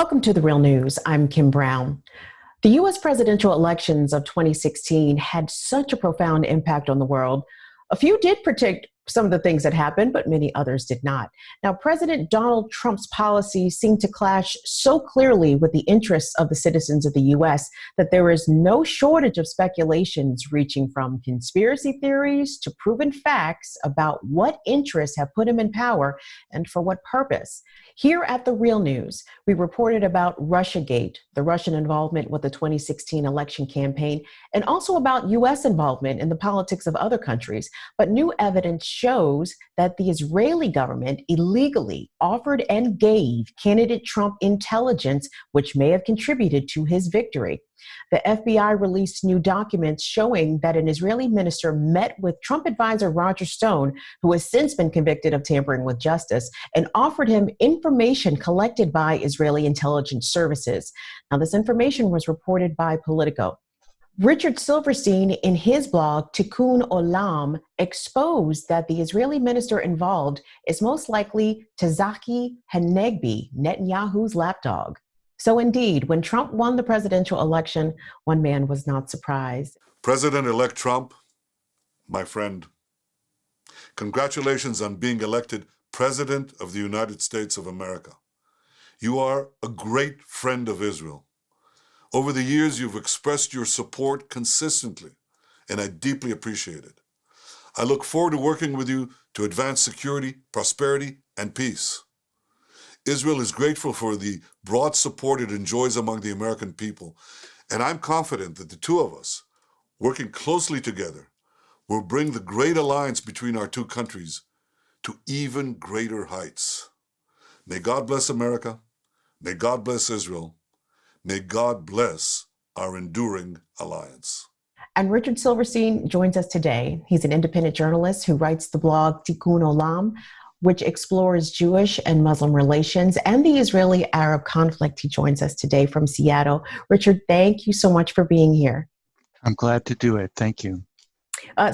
Welcome to The Real News. I'm Kim Brown. The U.S. presidential elections of 2016 had such a profound impact on the world. A few did predict some of the things that happened, but many others did not. Now, President Donald Trump's policies seem to clash so clearly with the interests of the citizens of the U.S. that there is no shortage of speculations reaching from conspiracy theories to proven facts about what interests have put him in power and for what purpose. Here at The Real News, we reported about Russiagate, the Russian involvement with the 2016 election campaign, and also about U.S. involvement in the politics of other countries. But new evidence shows that the Israeli government illegally offered and gave candidate Trump intelligence, which may have contributed to his victory. The FBI released new documents showing that an Israeli minister met with Trump advisor Roger Stone, who has since been convicted of tampering with justice, and offered him information collected by Israeli intelligence services. Now, this information was reported by Politico. Richard Silverstein, in his blog, Tikkun Olam, exposed that the Israeli minister involved is most likely Tzaki Hanegbi, Netanyahu's lapdog. So indeed, when Trump won the presidential election, one man was not surprised. President-elect Trump, my friend, congratulations on being elected President of the United States of America. You are a great friend of Israel. Over the years, you've expressed your support consistently, and I deeply appreciate it. I look forward to working with you to advance security, prosperity, and peace. Israel is grateful for the broad support it enjoys among the American people, and I'm confident that the two of us, working closely together, will bring the great alliance between our two countries to even greater heights. May God bless America. May God bless Israel. May God bless our enduring alliance. And Richard Silverstein joins us today. He's an independent journalist who writes the blog Tikkun Olam, which explores Jewish and Muslim relations and the Israeli-Arab conflict. He joins us today from Seattle. Richard, thank you so much for being here. I'm glad to do it. Thank you.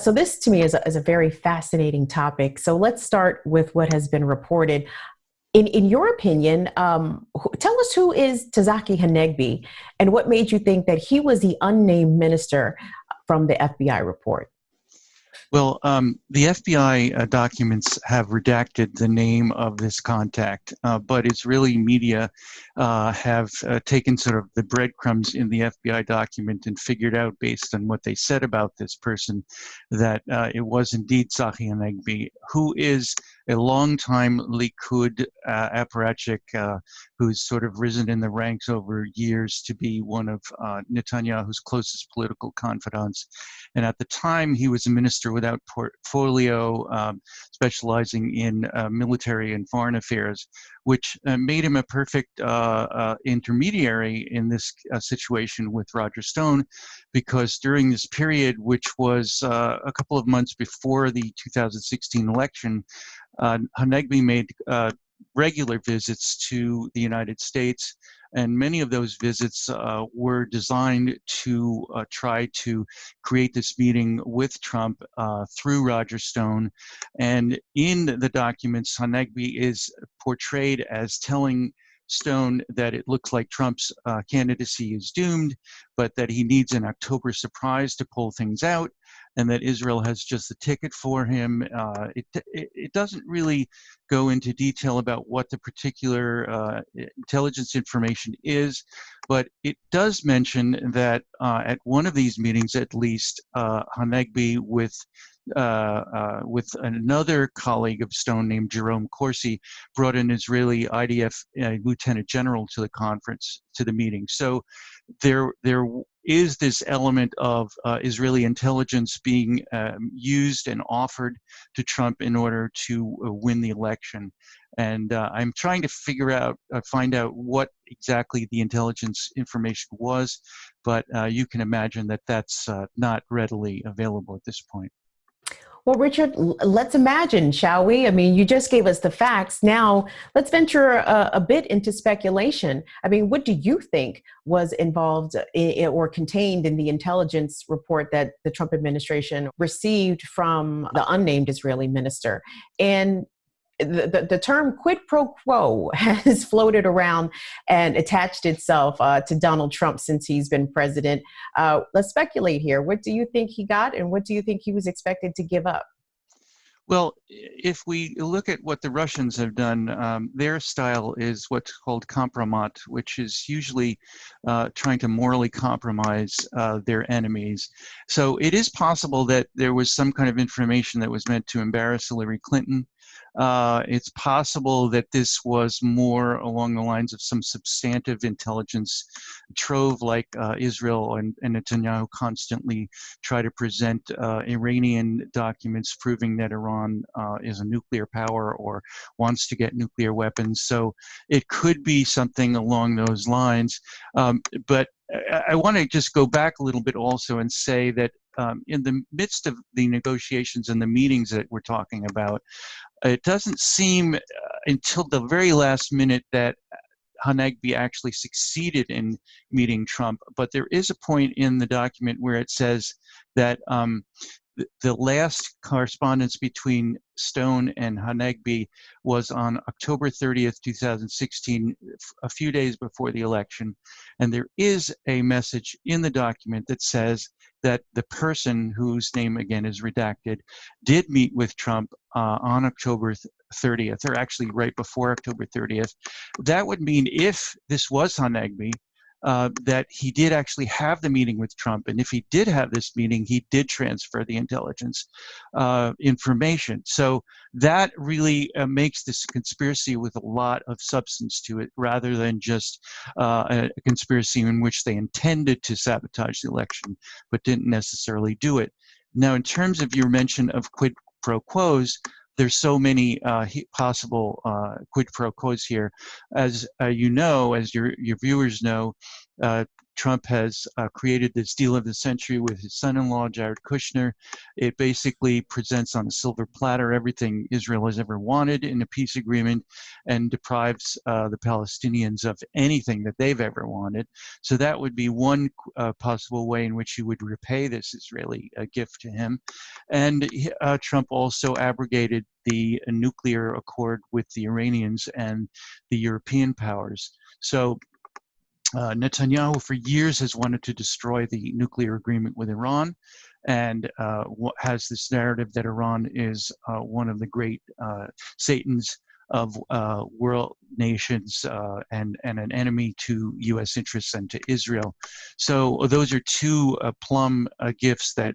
So this, to me, is a very fascinating topic. So let's start with what has been reported. In your opinion, tell us who is Tzaki Hanegbi and what made you think that he was the unnamed minister from the FBI report? Well, the FBI documents have redacted the name of this contact, but Israeli media have taken sort of the breadcrumbs in the FBI document and figured out, based on what they said about this person, that it was indeed Tzaki Hanegbi, who is a longtime Likud apparatchik who's sort of risen in the ranks over years to be one of Netanyahu's closest political confidants. And at the time, he was a minister without portfolio, specializing in military and foreign affairs, which made him a perfect intermediary in this situation with Roger Stone, because during this period, which was a couple of months before the 2016 election, Hanegbi made regular visits to the United States, and many of those visits were designed to try to create this meeting with Trump through Roger Stone. And in the documents, Hanegbi is portrayed as telling Stone that it looks like Trump's candidacy is doomed, but that he needs an October surprise to pull things out, and that Israel has just the ticket for him. It doesn't really go into detail about what the particular intelligence information is, but it does mention that at one of these meetings, at least, Hanegbi with another colleague of Stone named Jerome Corsi brought an Israeli IDF lieutenant general to the meeting. So there is this element of Israeli intelligence being used and offered to Trump in order to win the election. And I'm trying to find out what exactly the intelligence information was, but you can imagine that that's not readily available at this point. Well, Richard, let's imagine, shall we? I mean, you just gave us the facts. Now, let's venture a bit into speculation. I mean, what do you think was involved or contained in the intelligence report that the Trump administration received from the unnamed Israeli minister? And the term quid pro quo has floated around and attached itself to Donald Trump since he's been president. Let's speculate here. What do you think he got, and what do you think he was expected to give up? Well, if we look at what the Russians have done, their style is what's called kompromat, which is usually trying to morally compromise their enemies. So it is possible that there was some kind of information that was meant to embarrass Hillary Clinton. It's possible that this was more along the lines of some substantive intelligence trove, like Israel and Netanyahu constantly try to present Iranian documents proving that Iran is a nuclear power or wants to get nuclear weapons. So it could be something along those lines. But I want to just go back a little bit also and say that in the midst of the negotiations and the meetings that we're talking about, it doesn't seem until the very last minute that Hanegbi actually succeeded in meeting Trump. But there is a point in the document where it says that the last correspondence between Stone and Hanegbi was on October 30th, 2016, a few days before the election. And there is a message in the document that says that the person whose name, again, is redacted, did meet with Trump on October 30th, or actually right before October 30th. That would mean if this was Hanegbi, that he did actually have the meeting with Trump. And if he did have this meeting, he did transfer the intelligence information. So that really makes this conspiracy with a lot of substance to it, rather than just a conspiracy in which they intended to sabotage the election, but didn't necessarily do it. Now, in terms of your mention of quid pro quos, there's so many possible quid pro quos here. As you know, as your viewers know, Trump has created this deal of the century with his son-in-law, Jared Kushner. It basically presents on a silver platter everything Israel has ever wanted in a peace agreement, and deprives the Palestinians of anything that they've ever wanted. So that would be one possible way in which he would repay this Israeli gift to him. And Trump also abrogated the nuclear accord with the Iranians and the European powers. So Netanyahu for years has wanted to destroy the nuclear agreement with Iran, and has this narrative that Iran is one of the great Satans of world nations, and an enemy to U.S. interests and to Israel. So those are two plum gifts that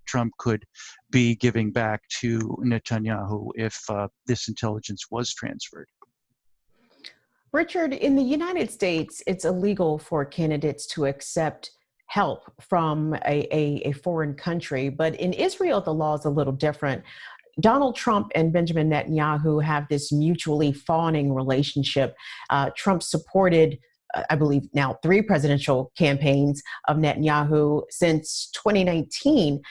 Trump could be giving back to Netanyahu if this intelligence was transferred. Richard, in the United States, it's illegal for candidates to accept help from a foreign country. But in Israel, the law is a little different. Donald Trump and Benjamin Netanyahu have this mutually fawning relationship. Trump supported, I believe now, 3 presidential campaigns of Netanyahu since 2019.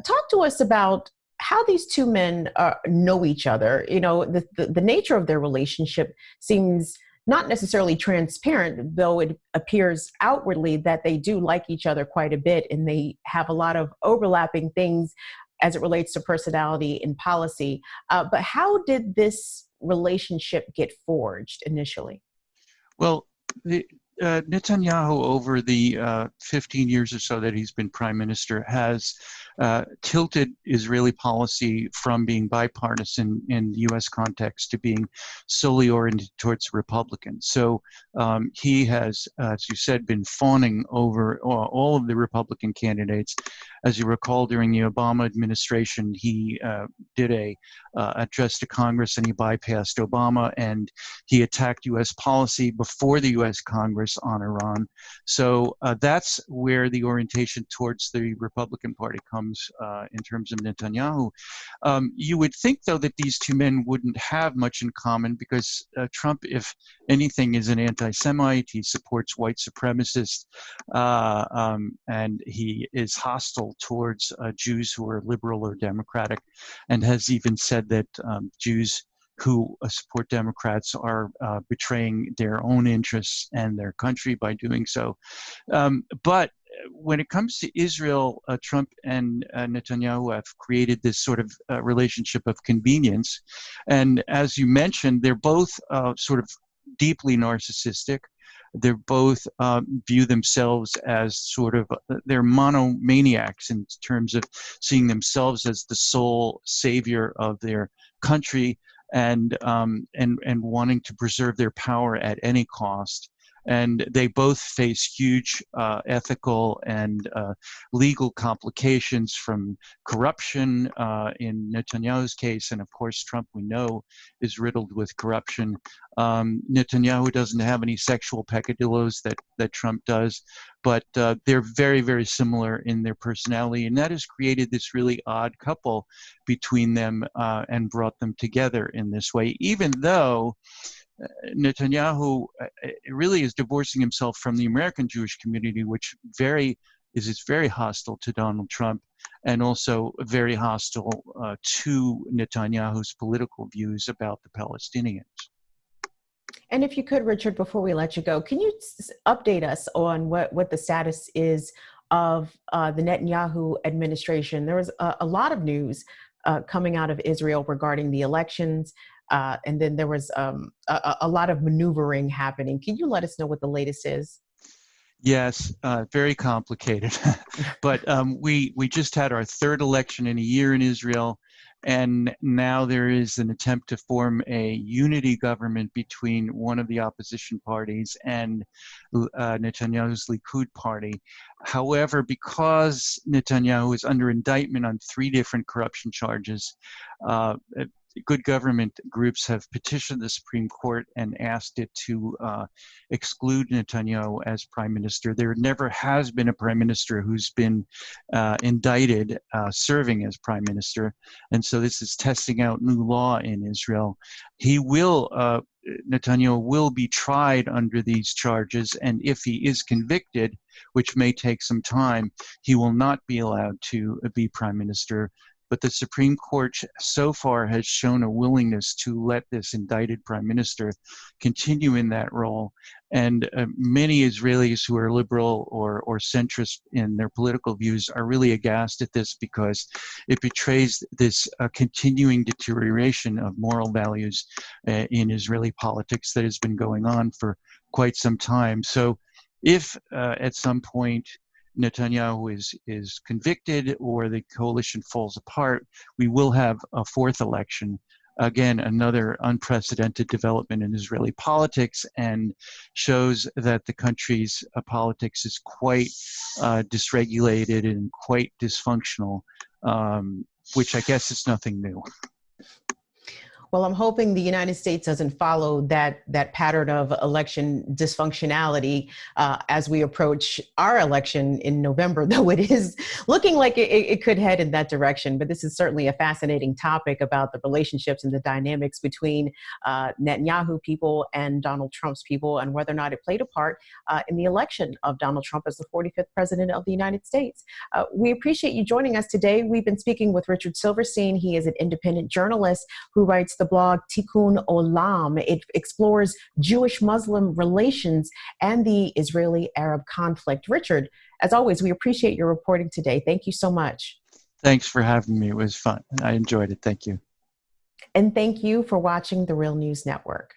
Talk to us about how these two men know each other. You know, the nature of their relationship seems not necessarily transparent, though it appears outwardly that they do like each other quite a bit, and they have a lot of overlapping things as it relates to personality and policy. But how did this relationship get forged initially? Well, Netanyahu, over the 15 years or so that he's been prime minister, has tilted Israeli policy from being bipartisan in the U.S. context to being solely oriented towards Republicans. So he has, as you said, been fawning over all of the Republican candidates. As you recall, during the Obama administration, he did a address to Congress, and he bypassed Obama, and he attacked U.S. policy before the U.S. Congress on Iran. So that's where the orientation towards the Republican Party comes in terms of Netanyahu. You would think, though, that these two men wouldn't have much in common, because Trump, if anything, is an anti-Semite. He supports white supremacists, and he is hostile towards Jews who are liberal or democratic, and has even said that Jews who support Democrats are betraying their own interests and their country by doing so. But when it comes to Israel, Trump and Netanyahu have created this sort of relationship of convenience. And as you mentioned, they're both sort of deeply narcissistic. They're both view themselves as sort of, they're monomaniacs in terms of seeing themselves as the sole savior of their country and wanting to preserve their power at any cost. And they both face huge ethical and legal complications from corruption in Netanyahu's case. And of course, Trump, we know, is riddled with corruption. Netanyahu doesn't have any sexual peccadillos that Trump does, but they're very, very similar in their personality. And that has created this really odd couple between them and brought them together in this way, even though Netanyahu really is divorcing himself from the American Jewish community, which is very hostile to Donald Trump and also very hostile to Netanyahu's political views about the Palestinians. And if you could, Richard, before we let you go, can you update us on what the status is of the Netanyahu administration? There was a lot of news coming out of Israel regarding the elections. And then there was a lot of maneuvering happening. Can you let us know what the latest is? Yes, very complicated. But we just had our third election in a year in Israel. And now there is an attempt to form a unity government between one of the opposition parties and Netanyahu's Likud party. However, because Netanyahu is under indictment on 3 different corruption charges, good government groups have petitioned the Supreme Court and asked it to exclude Netanyahu as prime minister. There never has been a prime minister who's been indicted serving as prime minister. And so this is testing out new law in Israel. Netanyahu will be tried under these charges. And if he is convicted, which may take some time, he will not be allowed to be prime minister. But the Supreme Court so far has shown a willingness to let this indicted prime minister continue in that role. And many Israelis who are liberal or centrist in their political views are really aghast at this because it betrays this continuing deterioration of moral values in Israeli politics that has been going on for quite some time. So if at some point Netanyahu is convicted or the coalition falls apart, we will have a 4th election. Again, another unprecedented development in Israeli politics, and shows that the country's politics is quite dysregulated and quite dysfunctional, which I guess is nothing new. Well, I'm hoping the United States doesn't follow that pattern of election dysfunctionality as we approach our election in November, though it is looking like it could head in that direction. But this is certainly a fascinating topic about the relationships and the dynamics between Netanyahu people and Donald Trump's people, and whether or not it played a part in the election of Donald Trump as the 45th president of the United States. We appreciate you joining us today. We've been speaking with Richard Silverstein. He is an independent journalist who writes the blog Tikkun Olam. It explores Jewish-Muslim relations and the Israeli-Arab conflict. Richard, as always, we appreciate your reporting today. Thank you so much. Thanks for having me. It was fun. I enjoyed it. Thank you. And thank you for watching the Real News Network.